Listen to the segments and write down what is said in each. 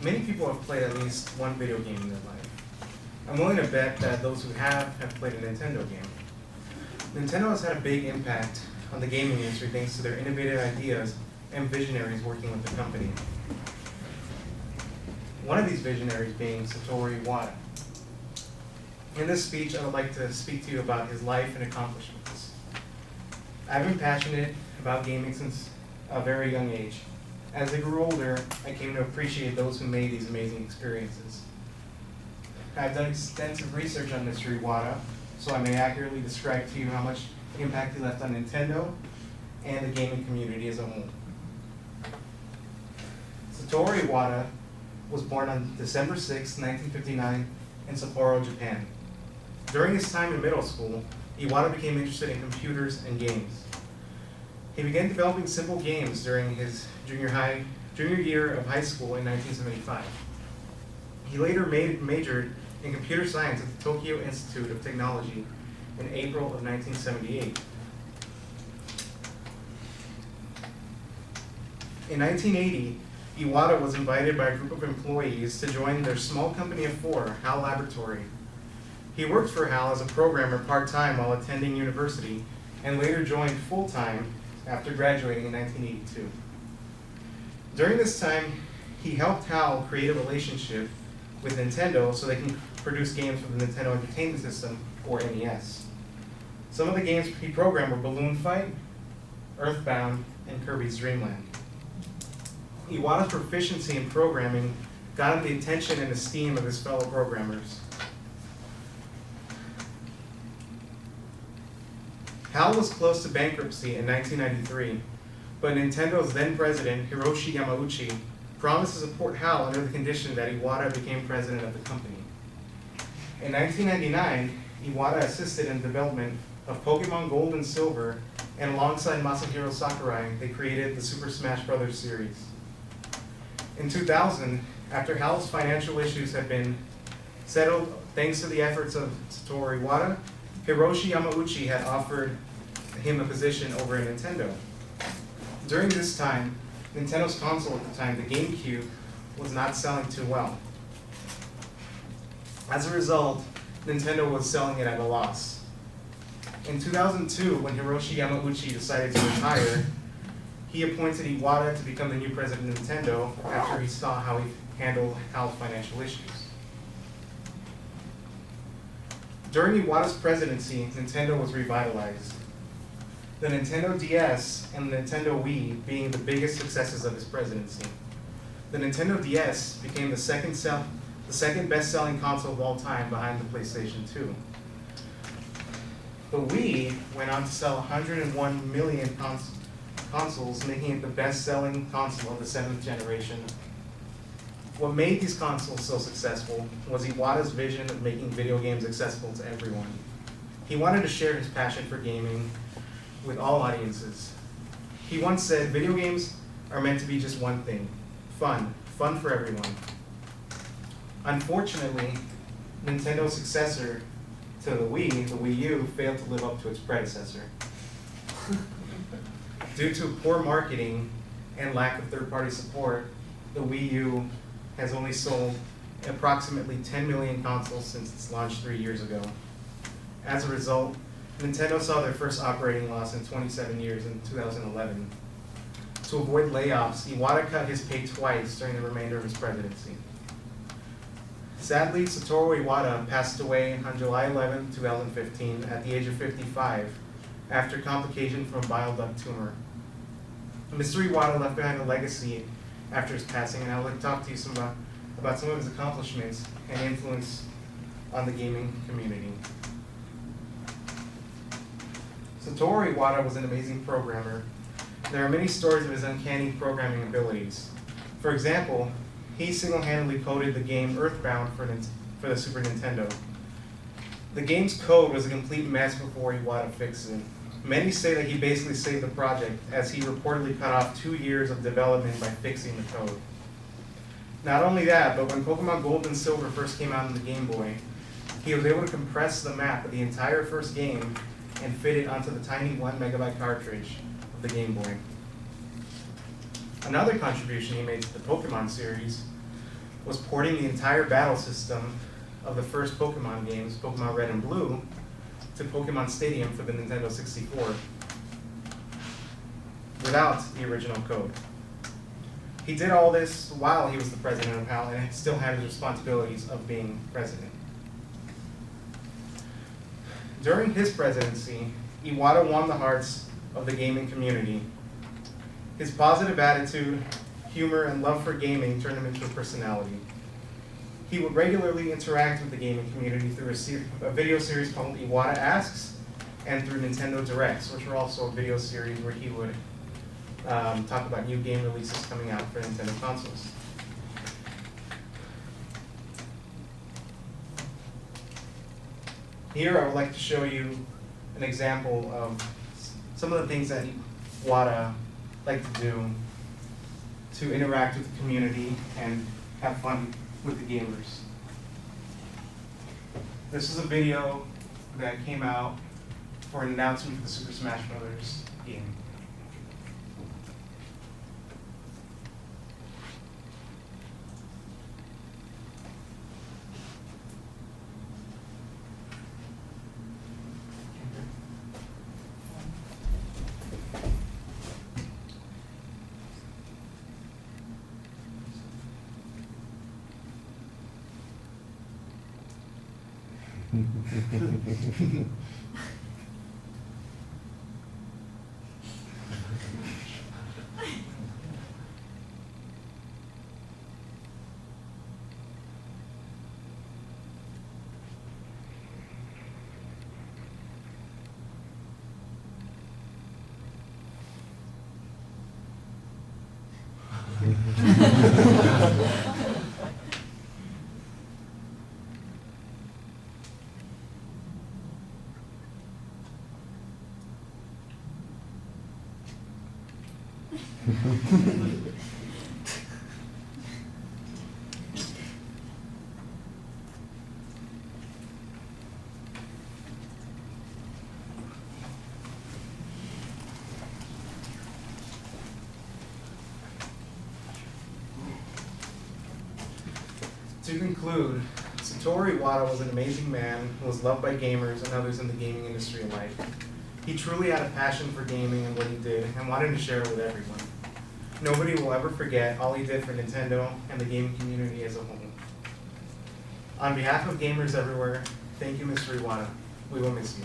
Many people have played at least one video game in their life. I'm willing to bet that those who have played a Nintendo game. Nintendo has had a big impact on the gaming industry thanks to their innovative ideas and visionaries working with the company. One of these visionaries being Satoru Iwata. In this speech, I would like to speak to you about his life and accomplishments. I've been passionate about gaming since a very young age. As I grew older, I came to appreciate those who made these amazing experiences. I've done extensive research on Mr. Iwata, so I may accurately describe to you how much impact he left on Nintendo and the gaming community as a whole. Satoru Iwata was born on December 6, 1959 in Sapporo, Japan. During his time in middle school, Iwata became interested in computers and games. He began developing simple games during his junior year of high school in 1975. He later majored in computer science at the Tokyo Institute of Technology in April of 1978. In 1980, Iwata was invited by a group of employees to join their small company of four, HAL Laboratory. He worked for HAL as a programmer part-time while attending university and later joined full-time after graduating in 1982. During this time, he helped HAL create a relationship with Nintendo so they can produce games for the Nintendo Entertainment System, or NES. Some of the games he programmed were Balloon Fight, Earthbound, and Kirby's Dream Land. Iwata's proficiency in programming got him the attention and esteem of his fellow programmers. HAL was close to bankruptcy in 1993, but Nintendo's then president, Hiroshi Yamauchi, promised to support HAL under the condition that Iwata became president of the company. In 1999, Iwata assisted in the development of Pokemon Gold and Silver, and alongside Masahiro Sakurai, they created the Super Smash Bros. Series. In 2000, after HAL's financial issues had been settled thanks to the efforts of Satoru Iwata, Hiroshi Yamauchi had offered him a position over at Nintendo. During this time, Nintendo's console at the time, the GameCube, was not selling too well. As a result, Nintendo was selling it at a loss. In 2002, when Hiroshi Yamauchi decided to retire, he appointed Iwata to become the new president of Nintendo after he saw how he handled HAL's financial issues. During Iwata's presidency, Nintendo was revitalized. The Nintendo DS and the Nintendo Wii being the biggest successes of his presidency. The Nintendo DS became the second best-selling console of all time behind the PlayStation 2. The Wii went on to sell 101 million consoles, making it the best-selling console of the 7th generation. What made these consoles so successful was Iwata's vision of making video games accessible to everyone. He wanted to share his passion for gaming with all audiences. He once said, "Video games are meant to be just one thing, fun for everyone." Unfortunately, Nintendo's successor to the Wii U, failed to live up to its predecessor. Due to poor marketing and lack of third-party support, the Wii U has only sold approximately 10 million consoles since its launch 3 years ago. As a result, Nintendo saw their first operating loss in 27 years in 2011. To avoid layoffs, Iwata cut his pay twice during the remainder of his presidency. Sadly, Satoru Iwata passed away on July 11, 2015 at the age of 55 after complication from a bile duct tumor. Mr. Iwata left behind a legacy after his passing, and I would like to talk to you about some of his accomplishments and influence on the gaming community. Satoru Iwata was an amazing programmer. There are many stories of his uncanny programming abilities. For example, he single-handedly coded the game Earthbound for the Super Nintendo. The game's code was a complete mess before Iwata fixed it. Many say that he basically saved the project, as he reportedly cut off 2 years of development by fixing the code. Not only that, but when Pokemon Gold and Silver first came out on the Game Boy, he was able to compress the map of the entire first game and fit it onto the tiny 1 megabyte cartridge of the Game Boy. Another contribution he made to the Pokemon series was porting the entire battle system of the first Pokemon games, Pokemon Red and Blue, to Pokemon Stadium for the Nintendo 64 without the original code. He did all this while he was the president of HAL and still had his responsibilities of being president. During his presidency, Iwata won the hearts of the gaming community. His positive attitude, humor, and love for gaming turned him into a personality. He would regularly interact with the gaming community through a video series called Iwata Asks and through Nintendo Directs, which were also a video series where he would talk about new game releases coming out for Nintendo consoles. Here I would like to show you an example of some of the things that Iwata liked to do to interact with the community and have fun with the gamers. This is a video that came out for an announcement for the Super Smash Bros. Game. To conclude, Satoru Iwata was an amazing man who was loved by gamers and others in the gaming industry alike. He truly had a passion for gaming and what he did and wanted to share it with everyone. Nobody will ever forget all he did for Nintendo and the gaming community as a whole. On behalf of gamers everywhere, thank you, Mr. Iwata. We will miss you.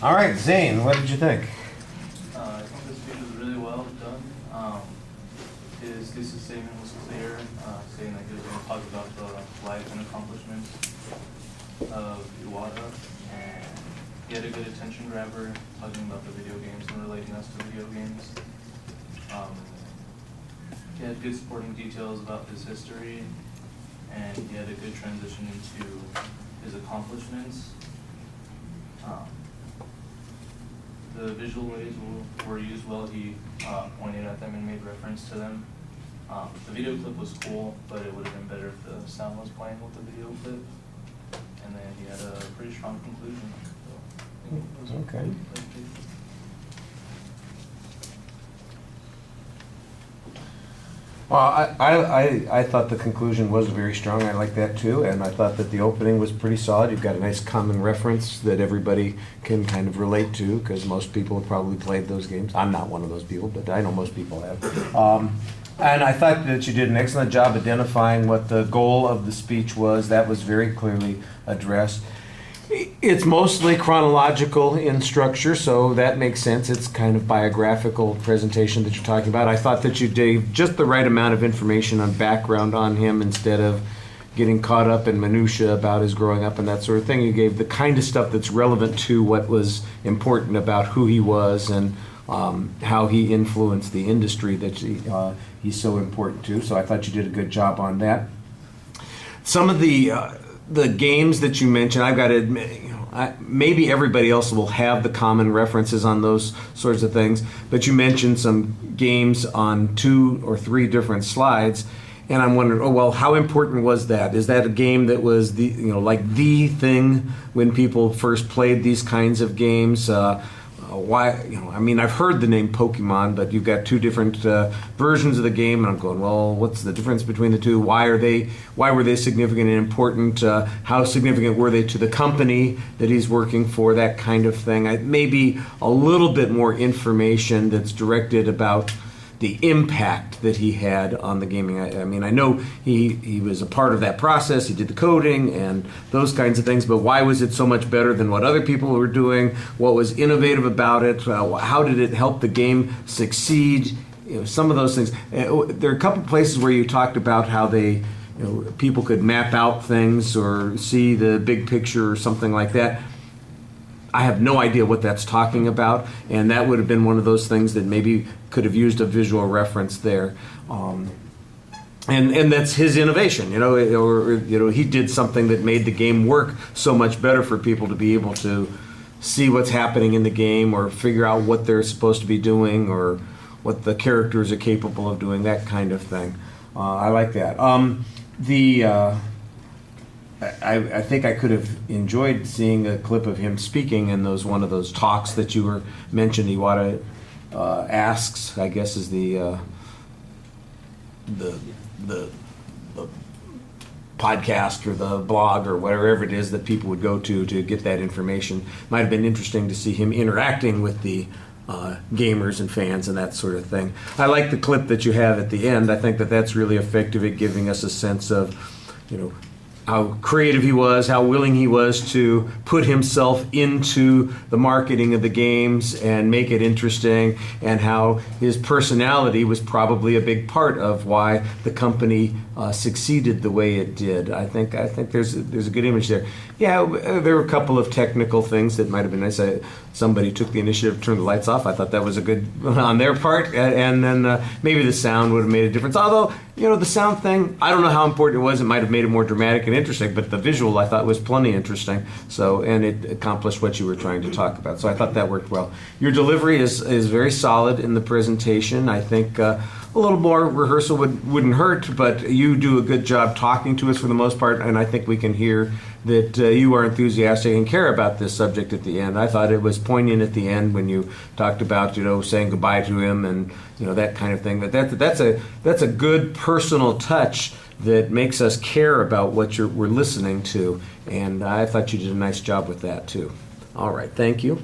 All right, Zane, what did you think? I think this speech was really well done. His thesis statement was clear, saying that he was going to talk about the life and accomplishments of Iwata, and he had a good attention grabber, talking about the video games and relating us to video games. He had good supporting details about his history, and he had a good transition into his accomplishments. The visual aids were used well. He pointed at them and made reference to them. The video clip was cool, but it would have been better if the sound was playing with the video clip. And then he had a pretty strong conclusion. So, I think it was Okay. Well, I thought the conclusion was very strong. I like that too, and I thought that the opening was pretty solid. You've got a nice common reference that everybody can kind of relate to, because most people have probably played those games. I'm not one of those people, but I know most people have. And I thought that you did an excellent job identifying what the goal of the speech was. That was very clearly addressed. It's mostly chronological in structure, so that makes sense. It's kind of biographical presentation that you're talking about. I thought that you gave just the right amount of information on background on him instead of getting caught up in minutia about his growing up and that sort of thing. You gave the kind of stuff that's relevant to what was important about who he was and how he influenced the industry that he's so important to. So I thought you did a good job on that. Some of the games that you mentioned, I've got to admit, maybe everybody else will have the common references on those sorts of things, but you mentioned some games on 2 or 3 different slides, and I'm wondering, oh well, how important was that? Is that a game that was the like the thing when people first played these kinds of games? Why? I mean, I've heard the name Pokemon, but you've got 2 different versions of the game, and I'm going, well, what's the difference between the 2? Why were they significant and important? How significant were they to the company that he's working for? That kind of thing. Maybe a little bit more information that's directed about the impact that he had on the gaming. I mean, I know he was a part of that process. He did the coding and those kinds of things, but why was it so much better than what other people were doing? What was innovative about it? How did it help the game succeed? Some of those things. There are a couple places where you talked about how they, people could map out things or see the big picture or something like that. I have no idea what that's talking about, and that would have been one of those things that maybe could have used a visual reference there. And that's his innovation, or he did something that made the game work so much better for people to be able to see what's happening in the game or figure out what they're supposed to be doing or what the characters are capable of doing, that kind of thing. I like that. I think I could have enjoyed seeing a clip of him speaking in one of those talks that you were mentioned. Iwata asks, I guess, is the podcast or the blog or wherever it is that people would go to get that information. Might have been interesting to see him interacting with the gamers and fans and that sort of thing. I like the clip that you have at the end. I think that's really effective at giving us a sense of, how creative he was, how willing he was to put himself into the marketing of the games and make it interesting, and how his personality was probably a big part of why the company succeeded the way it did. I think there's a good image there. Yeah, there were a couple of technical things that might have been nice. Somebody took the initiative to turn the lights off. I thought that was a good on their part, and then maybe the sound would have made a difference. Although, the sound thing, I don't know how important it was. It might have made it more dramatic and interesting, but the visual I thought was plenty interesting. So, and it accomplished what you were trying to talk about. So I thought that worked well. Your delivery is very solid in the presentation. I think a little more rehearsal wouldn't hurt, but you do a good job talking to us for the most part, and I think we can hear that you are enthusiastic and care about this subject at the end. I thought it was poignant at the end when you talked about, saying goodbye to him and, that kind of thing. That's a good personal touch that makes us care about what we're listening to, and I thought you did a nice job with that too. All right, thank you.